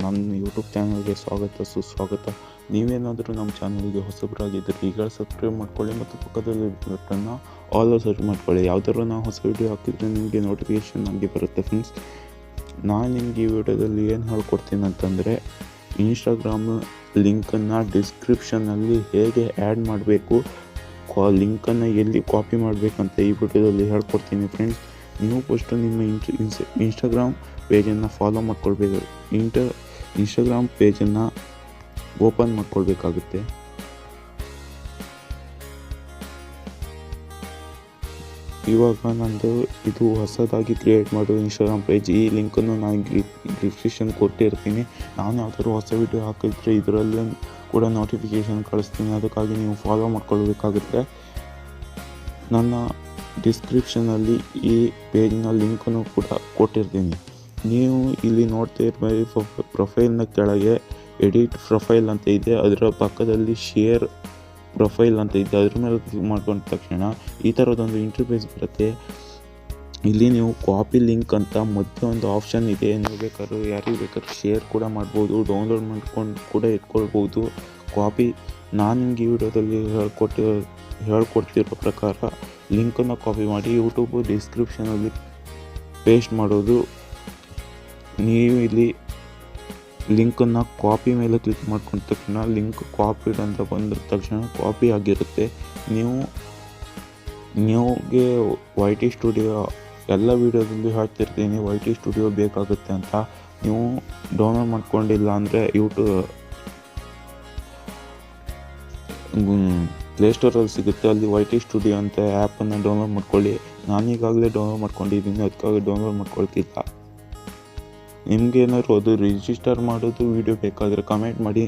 ನನ್ನ ಯೂಟ್ಯೂಬ್ ಚಾನಲ್ಗೆ ಸ್ವಾಗತ ಸುಸ್ವಾಗತ. ನೀವೇನಾದರೂ ನಮ್ಮ ಚಾನಲ್ಗೆ ಹೊಸಬರಾಗಿದ್ದರೆ ಈಗ ಸಬ್ಸ್ಕ್ರೈಬ್ ಮಾಡ್ಕೊಳ್ಳಿ ಮತ್ತು ಪಕ್ಕದಲ್ಲಿ ಬಟನ್ನ ಆಲ್ ಸರ್ಚ್ ಮಾಡ್ಕೊಳ್ಳಿ. ಯಾವುದಾದ್ರು ನಾವು ಹೊಸ ವೀಡಿಯೋ ಹಾಕಿದರೆ ನಿಮಗೆ ನೋಟಿಫಿಕೇಷನ್ ಆಗಿ ಬರುತ್ತೆ ಫ್ರೆಂಡ್ಸ್. ನಾನು ನಿಮಗೆ ಈ ವಿಡಿಯೋದಲ್ಲಿ ಏನು ಹೇಳ್ಕೊಡ್ತೀನಿ ಅಂತಂದರೆ, ಇನ್ಸ್ಟಾಗ್ರಾಮ್ ಲಿಂಕನ್ನು ಡಿಸ್ಕ್ರಿಪ್ಷನ್ನಲ್ಲಿ ಹೇಗೆ ಆ್ಯಡ್ ಮಾಡಬೇಕು, ಲಿಂಕನ್ನು ಎಲ್ಲಿ ಕಾಪಿ ಮಾಡಬೇಕಂತ ಈ ವಿಡಿಯೋದಲ್ಲಿ ಹೇಳ್ಕೊಡ್ತೀನಿ ಫ್ರೆಂಡ್ಸ್. ನೀವು ಫಸ್ಟು ನಿಮ್ಮ ಇನ್ಸ್ಟಾಗ್ರಾಮ್ ಪೇಜನ್ನು ಫಾಲೋ ಮಾಡ್ಕೊಳ್ಬೇಕು. ಇನ್ಸ್ಟಾಗ್ರಾಮ್ ಪೇಜನ್ನು ಓಪನ್ ಮಾಡ್ಕೊಳ್ಬೇಕಾಗುತ್ತೆ. ಇವಾಗ ನಂದು ಇದು ಹೊಸದಾಗಿ ಕ್ರಿಯೇಟ್ ಮಾಡೋ ಇನ್ಸ್ಟಾಗ್ರಾಮ್ ಪೇಜ್. ಈ ಲಿಂಕನ್ನು ನಾನು ಡಿಸ್ಕ್ರಿಪ್ಷನ್ ಕೊಟ್ಟಿರ್ತೀನಿ. ನಾನು ಯಾವ್ದಾದ್ರು ಹೊಸ ವಿಡಿಯೋ ಹಾಕಿದ್ರೆ ಇದರಲ್ಲೂ ಕೂಡ ನೋಟಿಫಿಕೇಷನ್ ಕಳಿಸ್ತೀನಿ. ಅದಕ್ಕಾಗಿ ನೀವು ಫಾಲೋ ಮಾಡ್ಕೊಳ್ಬೇಕಾಗುತ್ತೆ. ನನ್ನ ಡಿಸ್ಕ್ರಿಪ್ಷನಲ್ಲಿ ಈ ಪೇಜ್ನ ಲಿಂಕನ್ನು ಕೂಡ ಕೊಟ್ಟಿರ್ತೀನಿ. ನೀವು ಇಲ್ಲಿ ನೋಡ್ತಾ ಇರ್ಬೋದು, ಪ್ರೊಫೈಲ್ನ ಕೆಳಗೆ ಎಡಿಟ್ ಪ್ರೊಫೈಲ್ ಅಂತ ಇದೆ, ಅದರ ಪಕ್ಕದಲ್ಲಿ ಶೇರ್ ಪ್ರೊಫೈಲ್ ಅಂತ ಇದೆ. ಅದ್ರ ಮೇಲೆ ಕ್ಲಿಕ್ ಮಾಡ್ಕೊಂಡ ತಕ್ಷಣ ಈ ಥರದೊಂದು ಇಂಟರ್ಫೇಸ್ ಬರುತ್ತೆ. ಇಲ್ಲಿ ನೀವು ಕಾಪಿ ಲಿಂಕ್ ಅಂತ ಮಧ್ಯೆ ಒಂದು ಆಪ್ಷನ್ ಇದೆ. ನೀವು ಬೇಕಾದ್ರೂ ಯಾರಿಗೆ ಬೇಕಾದ್ರೂ ಶೇರ್ ಕೂಡ ಮಾಡ್ಬೋದು, ಡೌನ್ಲೋಡ್ ಮಾಡ್ಕೊಂಡು ಕೂಡ ಇಟ್ಕೊಳ್ಬೋದು. ಕಾಪಿ ನಾನು ನಿಮಗೆ ಈ ವಿಡಿಯೋದಲ್ಲಿ ಹೇಳ್ಕೊಡ್ತಿರೋ ಪ್ರಕಾರ ಲಿಂಕನ್ನು ಕಾಪಿ ಮಾಡಿ ಯೂಟ್ಯೂಬ್ ಡಿಸ್ಕ್ರಿಪ್ಷನಲ್ಲಿ ಪೇಸ್ಟ್ ಮಾಡೋದು. ನೀವು ಇಲ್ಲಿ ಲಿಂಕನ್ನು ಕಾಪಿ ಮೇಲೆ ಕ್ಲಿಕ್ ಮಾಡ್ಕೊಂಡ ತಕ್ಷಣ ಲಿಂಕ್ ಕಾಪಿಡ್ ಅಂತ ಬಂದ ತಕ್ಷಣ ಕಾಪಿ ಆಗಿರುತ್ತೆ. ನಿಮಗೆ YT ಸ್ಟುಡಿಯೋ ಎಲ್ಲ ವೀಡಿಯೋದಲ್ಲಿ ಹೇಳ್ತಿರ್ತೀನಿ, YT ಸ್ಟುಡಿಯೋ ಬೇಕಾಗುತ್ತೆ ಅಂತ. ನೀವು ಡೌನ್ಲೋಡ್ ಮಾಡ್ಕೊಂಡಿಲ್ಲ ಅಂದರೆ ಪ್ಲೇಸ್ಟೋರಲ್ಲಿ ಸಿಗುತ್ತೆ, ಅಲ್ಲಿ YT ಸ್ಟುಡಿಯೋ ಅಂತ ಆ್ಯಪನ್ನು ಡೌನ್ಲೋಡ್ ಮಾಡ್ಕೊಳ್ಳಿ. ನಾನೀಗಾಗಲೇ ಡೌನ್ಲೋಡ್ ಮಾಡ್ಕೊಂಡಿದ್ದೀನಿ, ಅದಕ್ಕಾಗಿ ಡೌನ್ಲೋಡ್ ಮಾಡ್ಕೊಳ್ತಿಲ್ಲ. ನಿಮಗೇನಾದ್ರು ಅದು ರಿಜಿಸ್ಟರ್ ಮಾಡೋದು ವೀಡಿಯೋ ಬೇಕಾದರೆ ಕಮೆಂಟ್ ಮಾಡಿ,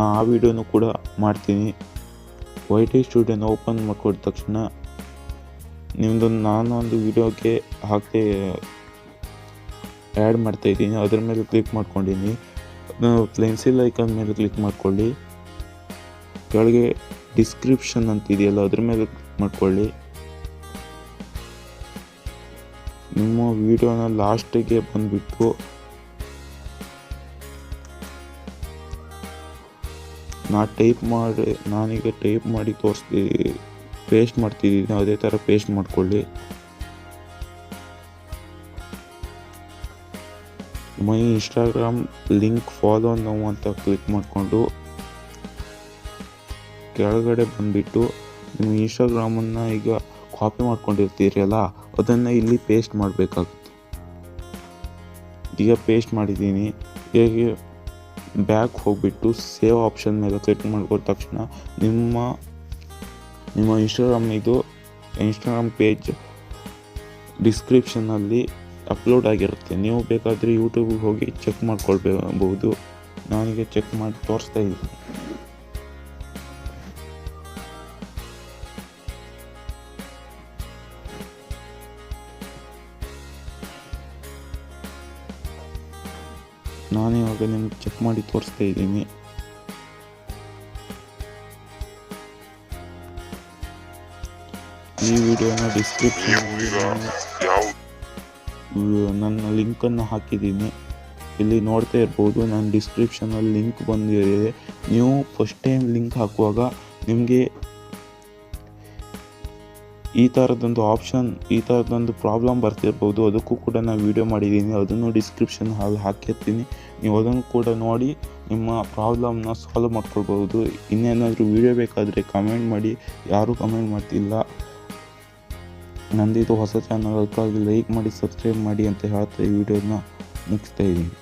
ಆ ವಿಡಿಯೋನು ಕೂಡ ಮಾಡ್ತೀನಿ. YT ಸ್ಟುಡಿಯೋನ ಓಪನ್ ಮಾಡ್ಕೊಡಿದ ತಕ್ಷಣ ನಾನು ಒಂದು ವಿಡಿಯೋಗೆ ಹಾಕಿ ಆ್ಯಡ್ ಮಾಡ್ತಾಯಿದ್ದೀನಿ. ಅದ್ರ ಮೇಲೆ ಕ್ಲಿಕ್ ಮಾಡ್ಕೊಂಡಿದ್ದೀನಿ. ಪೆನ್ಸಿಲ್ ಐಕಾನ್ ಮೇಲೆ ಕ್ಲಿಕ್ ಮಾಡ್ಕೊಳ್ಳಿ. ಕೆಳಗೆ ಡಿಸ್ಕ್ರಿಪ್ಷನ್ ಅಂತ ಇದೆಯಲ್ಲ, ಅದ್ರ ಮೇಲೆ ಕ್ಲಿಕ್ ಮಾಡ್ಕೊಳ್ಳಿ. ನಿಮ್ಮ ವಿಡಿಯೋನ ಲಾಸ್ಟಿಗೆ ಬಂದುಬಿಟ್ಟು ನಾನೀಗ ಟೈಪ್ ಮಾಡಿ ಪೇಸ್ಟ್ ಮಾಡ್ತಿದ್ದೀನಿ, ಅದೇ ಥರ ಪೇಸ್ಟ್ ಮಾಡ್ಕೊಳ್ಳಿ. ಮೈ ಇನ್ಸ್ಟಾಗ್ರಾಮ್ ಲಿಂಕ್ ಫಾಲೋ ನಾವು ಅಂತ ಕ್ಲಿಕ್ ಮಾಡಿಕೊಂಡು ಕೆಳಗಡೆ ಬಂದುಬಿಟ್ಟು ನಿಮ್ಮ ಇನ್ಸ್ಟಾಗ್ರಾಮನ್ನು ಈಗ ಕಾಪಿ ಮಾಡ್ಕೊಂಡಿರ್ತೀರಲ್ಲ, ಅದನ್ನು ಇಲ್ಲಿ ಪೇಸ್ಟ್ ಮಾಡಬೇಕಾಗುತ್ತೆ. ಈಗ ಪೇಸ್ಟ್ ಮಾಡಿದ್ದೀನಿ. ಹೇಗೆ ಬ್ಯಾಕ್ ಹೋಗಿಬಿಟ್ಟು ಸೇವ್ ಆಪ್ಷನ್ ಮೇಲೆ ಕ್ಲಿಕ್ ಮಾಡ್ಕೊಂಡ ತಕ್ಷಣ ನಿಮ್ಮ ಇನ್ಸ್ಟಾಗ್ರಾಮ್ ಪೇಜ್ ಡಿಸ್ಕ್ರಿಪ್ಷನಲ್ಲಿ ಅಪ್ಲೋಡ್ ಆಗಿರುತ್ತೆ. ನೀವು ಬೇಕಾದರೆ ಯೂಟ್ಯೂಬಿಗೆ ಹೋಗಿ ಚೆಕ್ ಮಾಡ್ಕೊಳ್ಬಹುದು. ನಾನೀಗ ಚೆಕ್ ಮಾಡಿ ತೋರಿಸ್ತಾ ಇದ್ದೀನಿ. ನಾನಿವಾಗ ನಿಮ್ಗೆ ಚೆಕ್ ಮಾಡಿ ತೋರಿಸ್ತಾ ಇದ್ದೀನಿ. ಈ ವಿಡಿಯೋನ ಡಿಸ್ಕ್ರಿಪ್ಷನಲ್ಲಿ ನನ್ನ ಲಿಂಕನ್ನು ಹಾಕಿದ್ದೀನಿ. ಇಲ್ಲಿ ನೋಡ್ತಾ ಇರ್ಬೋದು, ನಾನು ಡಿಸ್ಕ್ರಿಪ್ಷನಲ್ಲಿ ಲಿಂಕ್ ಬಂದಿದೆ. ನೀವು ಫಸ್ಟ್ ಟೈಮ್ ಲಿಂಕ್ ಹಾಕುವಾಗ ನಿಮಗೆ ಈ ಥರದೊಂದು ಪ್ರಾಬ್ಲಮ್ ಬರ್ತಿರ್ಬೋದು. ಅದಕ್ಕೂ ಕೂಡ ನಾನು ವಿಡಿಯೋ ಮಾಡಿದ್ದೀನಿ, ಅದನ್ನು ಡಿಸ್ಕ್ರಿಪ್ಷನ್ ಹಾಕಿರ್ತೀನಿ. ನೀವು ಅದನ್ನು ಕೂಡ ನೋಡಿ ನಿಮ್ಮ ಪ್ರಾಬ್ಲಮ್ನ ಸಾಲ್ವ್ ಮಾಡ್ಕೊಳ್ಬೋದು. ಇನ್ನೇನಾದರೂ ವಿಡಿಯೋ ಬೇಕಾದರೆ ಕಮೆಂಟ್ ಮಾಡಿ. ಯಾರೂ ಕಮೆಂಟ್ ಮಾಡ್ತಿಲ್ಲ. ನಂದಿದು ಹೊಸ ಚಾನಲ್, ಅದಕ್ಕಾಗಿ ಲೈಕ್ ಮಾಡಿ ಸಬ್ಸ್ಕ್ರೈಬ್ ಮಾಡಿ ಅಂತ ಹೇಳ್ತಾ ಈ ವಿಡಿಯೋನ ಮುಗಿಸ್ತಾ ಇದ್ದೀನಿ.